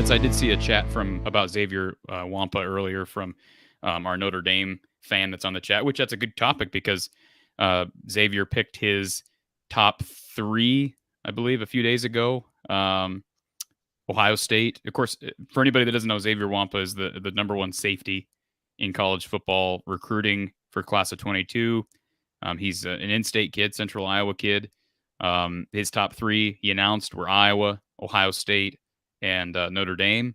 comments. I did see a chat about Xavier Nwankpa earlier from our Notre Dame fan that's on the chat, which that's a good topic because Xavier picked his top 3, I believe, a few days ago. Ohio State. Of course, for anybody that doesn't know, Xavier Nwankpa is the number 1 safety in college football recruiting for class of 22. He's an in-state kid, Central Iowa kid. His top 3 he announced were Iowa, Ohio State, and Notre Dame.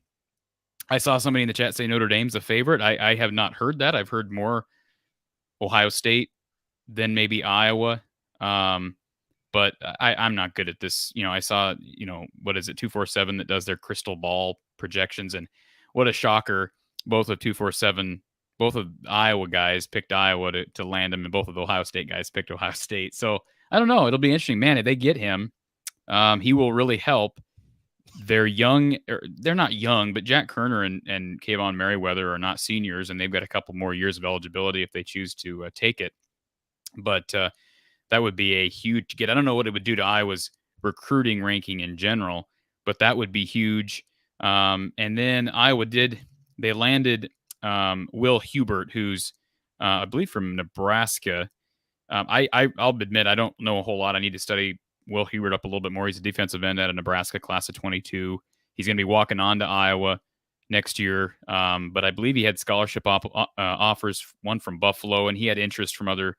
I saw somebody in the chat say Notre Dame's a favorite. I have not heard that. I've heard more Ohio State than maybe Iowa. But I'm not good at this. I saw, what is it, 247 that does their crystal ball projections. And what a shocker. Both of 247, both of the Iowa guys picked Iowa to land him, and both of the Ohio State guys picked Ohio State. So I don't know. It'll be interesting. Man, if they get him, he will really help. They're young. They're not young, but Jack Kerner and Kayvon Merriweather are not seniors, and they've got a couple more years of eligibility if they choose to take it. But that would be a huge get. I don't know what it would do to Iowa's recruiting ranking in general, but that would be huge. And then Iowa they landed Will Hubert, who's I believe from Nebraska. I'll admit I don't know a whole lot. I need to study Will Hubert up a little bit more. He's a defensive end out of Nebraska, class of 22. He's going to be walking on to Iowa next year. But I believe he had scholarship offers, one from Buffalo, and he had interest from other.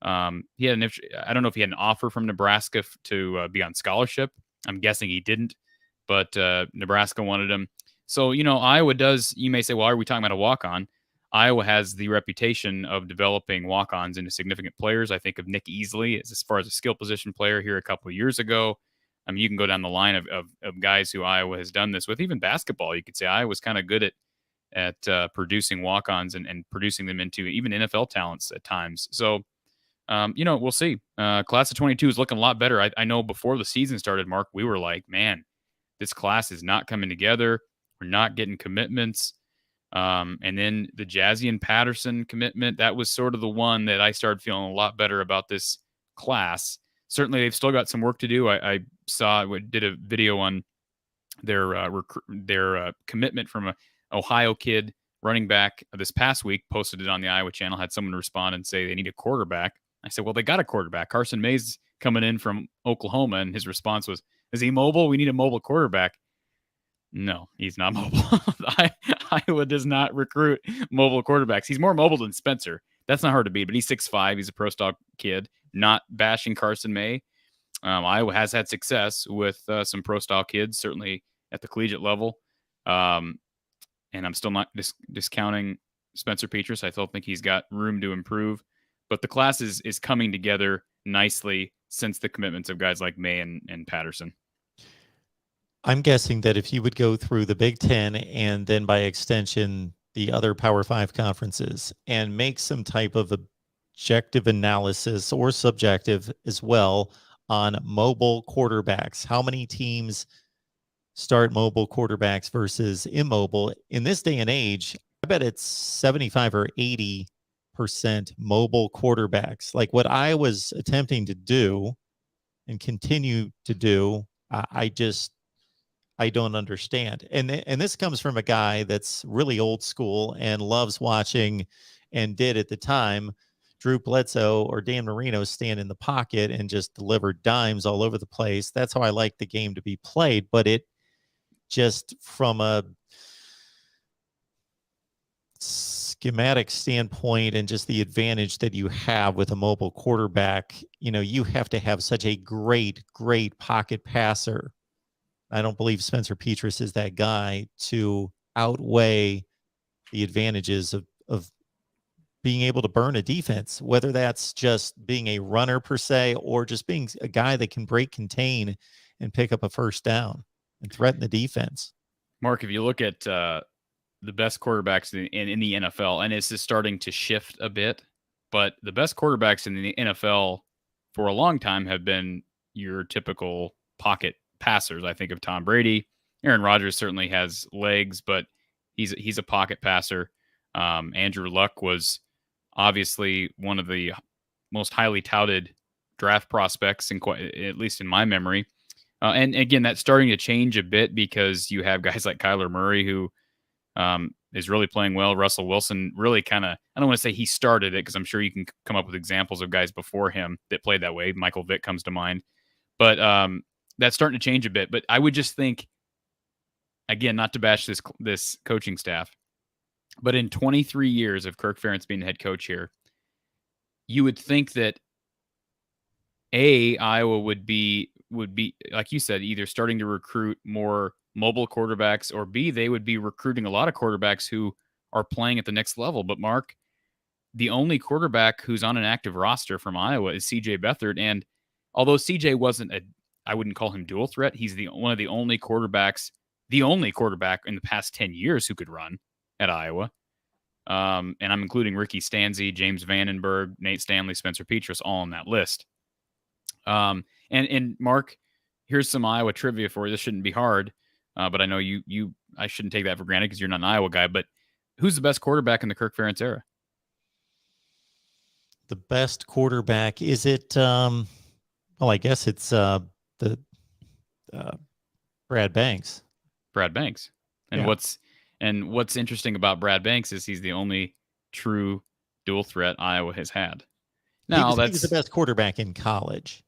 I don't know if he had an offer from Nebraska to be on scholarship. I'm guessing he didn't, but Nebraska wanted him. So, Iowa does, you may say, well, are we talking about a walk-on? Iowa has the reputation of developing walk-ons into significant players. I think of Nick Easley as far as a skill position player here a couple of years ago. I mean, you can go down the line of guys who Iowa has done this with. Even basketball, you could say Iowa's kind of good at producing walk-ons and producing them into even NFL talents at times. So, we'll see. Class of 22 is looking a lot better. I know before the season started, Mark, we were like, man, this class is not coming together. We're not getting commitments. And then the Jazzy and Patterson commitment, that was sort of the one that I started feeling a lot better about this class. Certainly, they've still got some work to do. I did a video on their commitment from a Ohio kid running back this past week, posted it on the Iowa channel, had someone respond and say they need a quarterback. I said, well, they got a quarterback. Carson Mays coming in from Oklahoma, and his response was, is he mobile? We need a mobile quarterback. No, he's not mobile. Iowa does not recruit mobile quarterbacks. He's more mobile than Spencer. That's not hard to beat, but he's 6'5". He's a pro style kid, not bashing Carson May. Iowa has had success with some pro style kids, certainly at the collegiate level. And I'm still not discounting Spencer Petras. I still think he's got room to improve. But the class is coming together nicely since the commitments of guys like May and Patterson. I'm guessing that if you would go through the Big Ten and then by extension the other Power 5 conferences and make some type of objective analysis or subjective as well on mobile quarterbacks, how many teams start mobile quarterbacks versus immobile in this day and age, I bet it's 75 or 80% mobile quarterbacks. Like what I was attempting to do and continue to do, I don't understand. And this comes from a guy that's really old school and loves watching, and did at the time, Drew Bledsoe or Dan Marino stand in the pocket and just deliver dimes all over the place. That's how I like the game to be played. But it just from a schematic standpoint and just the advantage that you have with a mobile quarterback, you have to have such a great pocket passer. I don't believe Spencer Petras is that guy to outweigh the advantages of being able to burn a defense, whether that's just being a runner per se, or just being a guy that can break, contain, and pick up a first down and threaten the defense. Mark, if you look at the best quarterbacks in the NFL, and it's just starting to shift a bit, but the best quarterbacks in the NFL for a long time have been your typical pocket passers. I think of Tom Brady. Aaron Rodgers certainly has legs, but he's a pocket passer. Andrew Luck was obviously one of the most highly touted draft prospects, at least in my memory. And again, that's starting to change a bit because you have guys like Kyler Murray who is really playing well. Russell Wilson really kind of, I don't want to say he started it because I'm sure you can come up with examples of guys before him that played that way. Michael Vick comes to mind. But that's starting to change a bit. But I would just think, again, not to bash this coaching staff, but in 23 years of Kirk Ferentz being the head coach here, you would think that Iowa would be like you said, either starting to recruit more mobile quarterbacks, or B, they would be recruiting a lot of quarterbacks who are playing at the next level. But Mark, the only quarterback who's on an active roster from Iowa is CJ Beathard, and although CJ wasn't I wouldn't call him dual threat. He's one of the only quarterbacks, the only quarterback in the past 10 years who could run at Iowa. And I'm including Ricky Stanzi, James Vandenberg, Nate Stanley, Spencer Petras, all on that list. And Mark, here's some Iowa trivia for you. This shouldn't be hard, but I know I shouldn't take that for granted because you're not an Iowa guy. But who's the best quarterback in the Kirk Ferentz era? The best quarterback, is it? Well, I guess it's Brad Banks. Brad Banks. And yeah. what's interesting about Brad Banks is he's the only true dual threat Iowa has had. Now he was the best quarterback in college.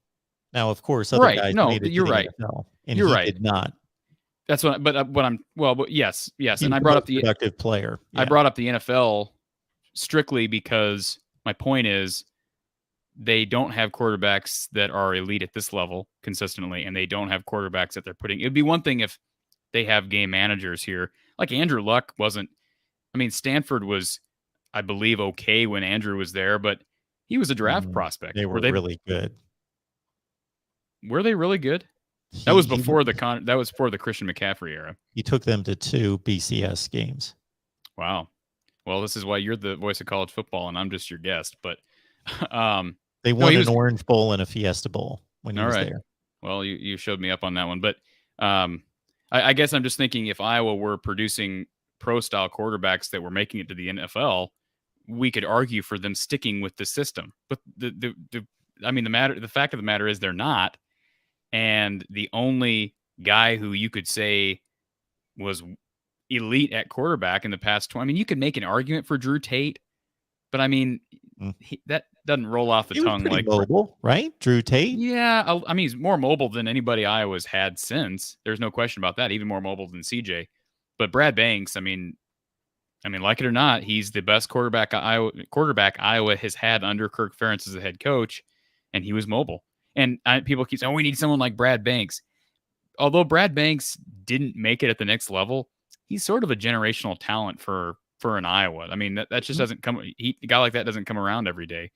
Now, of course, other guys made it you're to the right. NFL, and you're right. Did not. That's what. But yes, and I brought up the productive player. Yeah. I brought up the NFL strictly because my point is they don't have quarterbacks that are elite at this level consistently, and they don't have quarterbacks that they're putting. It'd be one thing if they have game managers here, like Andrew Luck wasn't. I mean, Stanford was, I believe, okay when Andrew was there, but he was a draft prospect. They were really good. Were they really good? That was before the Christian McCaffrey era. He took them to 2 BCS games. Wow. Well, this is why you're the voice of college football, and I'm just your guest. But they won an Orange Bowl and a Fiesta Bowl when he was there. Well, you showed me up on that one. But I guess I'm just thinking if Iowa were producing pro-style quarterbacks that were making it to the NFL, we could argue for them sticking with the system. But the fact of the matter is they're not. And the only guy who you could say was elite at quarterback in the past 20, I mean, you could make an argument for Drew Tate, but I mean, that doesn't roll off the tongue like mobile, right? Drew Tate. Yeah. I mean, he's more mobile than anybody Iowa's had since. There's no question about that. Even more mobile than CJ. But Brad Banks, I mean, like it or not, he's the best quarterback Iowa has had under Kirk Ferentz as a head coach, and he was mobile. And people keep saying, we need someone like Brad Banks. Although Brad Banks didn't make it at the next level, he's sort of a generational talent for an Iowa. I mean, that just doesn't come. A guy like that doesn't come around every day.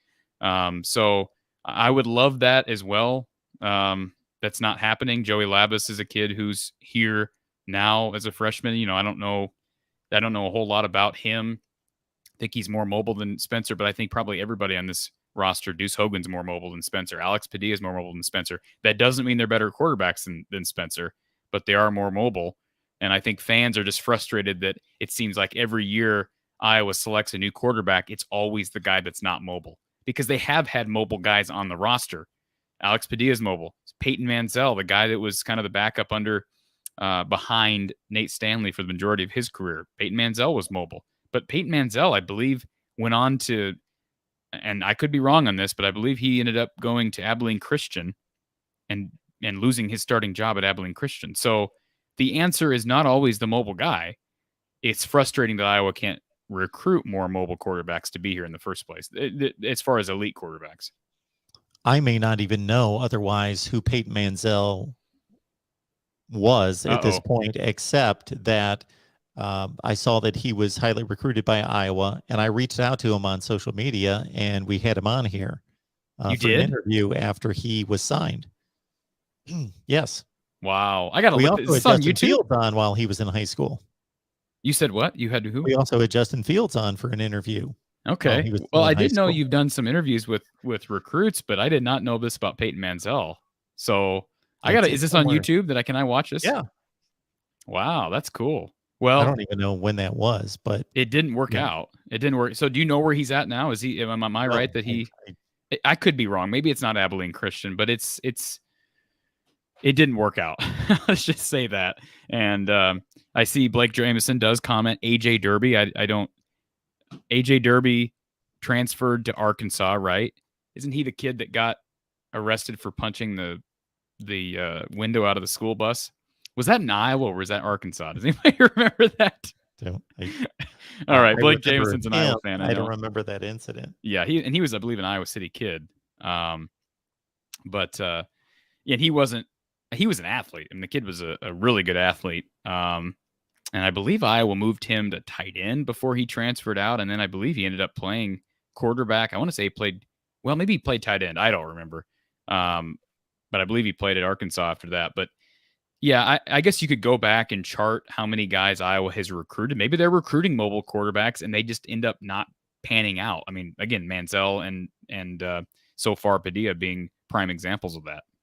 So I would love that as well. That's not happening. Joey Labus is a kid who's here now as a freshman. You know, I don't know a whole lot about him. I think he's more mobile than Spencer, but I think probably everybody on this roster, Deuce Hogan's more mobile than Spencer. Alex Padilla is more mobile than Spencer. That doesn't mean they're better quarterbacks than Spencer, but they are more mobile. And I think fans are just frustrated that it seems like every year Iowa selects a new quarterback, it's always the guy that's not mobile, because they have had mobile guys on the roster. Alex Padilla is mobile. Peyton Manziel, the guy that was kind of the backup behind Nate Stanley for the majority of his career. Peyton Manziel was mobile. But Peyton Manziel, I believe, went on to, and I could be wrong on this, but I believe he ended up going to Abilene Christian and losing his starting job at Abilene Christian. So the answer is not always the mobile guy. It's frustrating that Iowa can't recruit more mobile quarterbacks to be here in the first place, as far as elite quarterbacks. I may not even know otherwise who Peyton Manziel was at this point, except that I saw that he was highly recruited by Iowa, and I reached out to him on social media, and we had him on here for an interview after he was signed. Yes. Wow. I got to look at this on YouTube. Fields on while he was in high school. You said what? You had who? We also had Justin Fields on for an interview. Okay. Well, I did know you've done some interviews with recruits, but I did not know this about Peyton Manziel. So is this on YouTube can I watch this? Yeah. Wow, that's cool. Well, I don't even know when that was, but it didn't work out. It didn't work. So do you know where he's at now? Am I right that I could be wrong. Maybe it's not Abilene Christian, but it's it didn't work out. Let's just say that. And I see Blake Jameson does comment AJ Derby. I don't. AJ Derby transferred to Arkansas, right? Isn't he the kid that got arrested for punching the window out of the school bus? Was that in Iowa or was that Arkansas? Does anybody remember that? All right, Blake Jameson's an Iowa fan. I don't remember that incident. Yeah, he was, I believe, an Iowa City kid. But yeah, he wasn't. He was an athlete, and the kid was a really good athlete. And I believe Iowa moved him to tight end before he transferred out, and then I believe he ended up playing quarterback. I want to say he played. Well, maybe he played tight end. I don't remember. But I believe he played at Arkansas after that. But yeah, I guess you could go back and chart how many guys Iowa has recruited. Maybe they're recruiting mobile quarterbacks and they just end up not panning out. I mean, again, Mansell and so far Padilla being prime examples of that.